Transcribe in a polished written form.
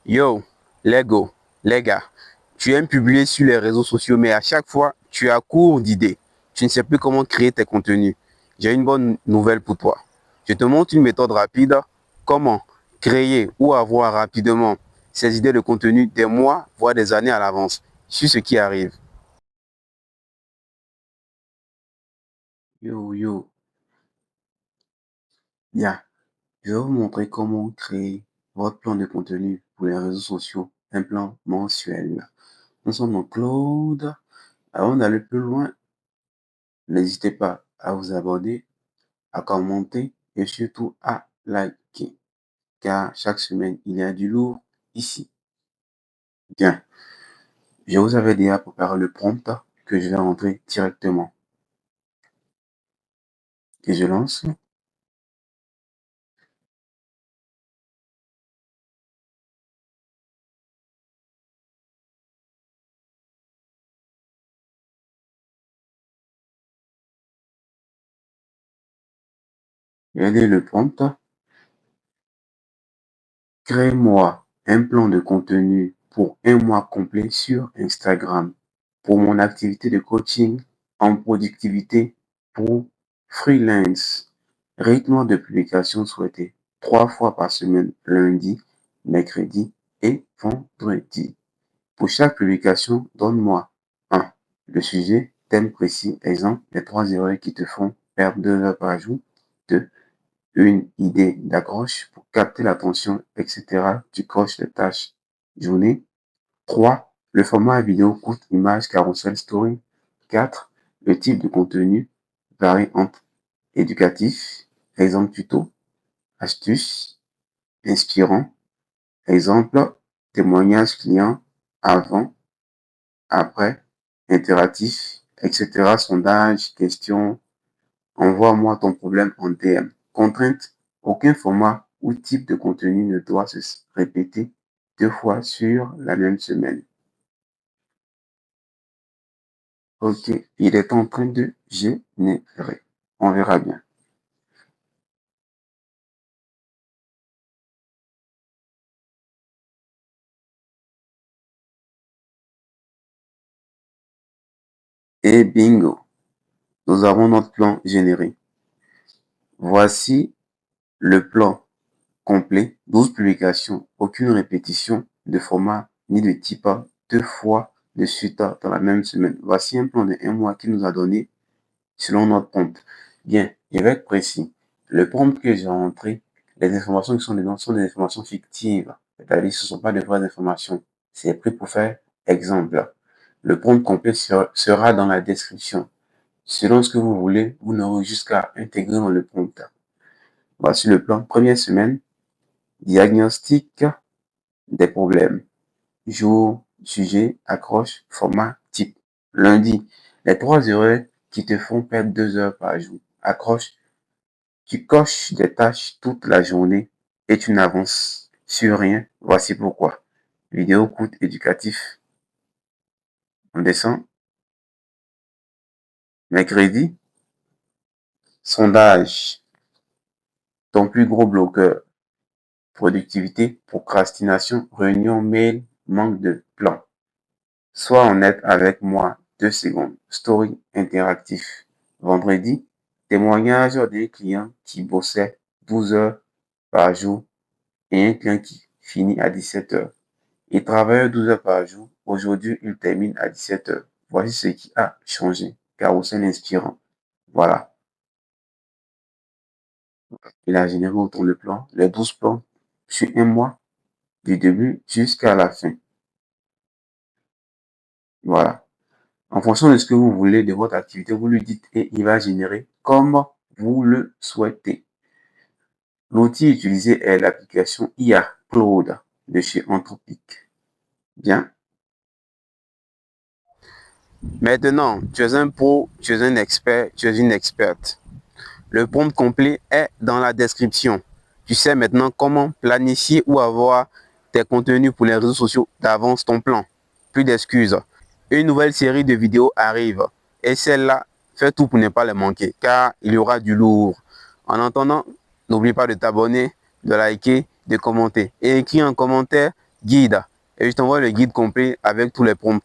Yo, Lego, les gars, tu aimes publier sur les réseaux sociaux, mais à chaque fois, tu as court d'idées. Tu ne sais plus comment créer tes contenus. J'ai une bonne nouvelle pour toi. Je te montre une méthode rapide, comment créer ou avoir rapidement ces idées de contenu des mois, voire des années à l'avance, sur ce qui arrive. Yo, bien, je vais vous montrer comment créer votre plan de contenu pour les réseaux sociaux, un plan mensuel. Nous sommes dans Claude. Avant d'aller plus loin, n'hésitez pas à vous abonner, à commenter et surtout à liker, car chaque semaine, il y a du lourd ici. Bien, je vous avais déjà préparé le prompt que je vais rentrer directement. Et je lance. Regardez le prompt. Crée-moi un plan de contenu pour un mois complet sur Instagram pour mon activité de coaching en productivité pour freelance. Rythme de publication souhaité 3 fois par semaine, lundi, mercredi et vendredi. Pour chaque publication, donne-moi 1. Le sujet, thème précis, exemple, les 3 erreurs qui te font perdre 2 heures par jour. 2. Une idée d'accroche pour capter l'attention, etc. Tu coches les tâches journée. 3. Le format vidéo courte image carousel story. 4. Le type de contenu varie entre éducatif, exemple tuto, astuce, inspirant, exemple témoignage client avant, après, interactif, etc. Sondage, question, envoie-moi ton problème en DM. Contrainte, aucun format ou type de contenu ne doit se répéter 2 fois sur la même semaine. Ok, il est en train de générer. On verra bien. Et bingo, nous avons notre plan généré. Voici le plan complet, 12 publications, aucune répétition de format ni de type 2 fois de suite dans la même semaine. Voici un plan de 1 mois qui nous a donné selon notre prompt. Bien, je vais être précis. Le prompt que j'ai rentré, les informations qui sont dedans sont des informations fictives. C'est-à-dire ce ne sont pas de vraies informations. C'est pris pour faire exemple. Le prompt complet sera dans la description. Selon ce que vous voulez, vous n'aurez jusqu'à intégrer dans le prompt. Voici le plan. Première semaine, diagnostic des problèmes. Jour, sujet, accroche, format, type. Lundi, les 3 erreurs qui te font perdre 2 heures par jour. Accroche, tu coches des tâches toute la journée et tu n'avances sur rien. Voici pourquoi. Vidéo courte éducatif. On descend. Mercredi, sondage. Ton plus gros bloqueur. Productivité, procrastination, réunion, mail, manque de plan. Sois honnête avec moi 2 secondes. Story interactif. Vendredi, témoignage des clients qui bossaient 12 heures par jour et un client qui finit à 17 heures. Il travaille 12 heures par jour. Aujourd'hui, il termine à 17 heures. Voici ce qui a changé. Carrousel inspirant. Voilà. Il a généré autour le plan, les 12 plans sur 1 mois, du début jusqu'à la fin. Voilà. En fonction de ce que vous voulez de votre activité, vous lui dites et il va générer comme vous le souhaitez. L'outil utilisé est l'application IA Claude de chez Anthropic. Bien. Maintenant, tu es un pro, tu es un expert, tu es une experte. Le prompt complet est dans la description. Tu sais maintenant comment planifier ou avoir tes contenus pour les réseaux sociaux d'avance ton plan. Plus d'excuses. Une nouvelle série de vidéos arrive et celle-là, fais tout pour ne pas les manquer car il y aura du lourd. En attendant, n'oublie pas de t'abonner, de liker, de commenter et écrire en commentaire guide. Et je t'envoie le guide complet avec tous les prompts.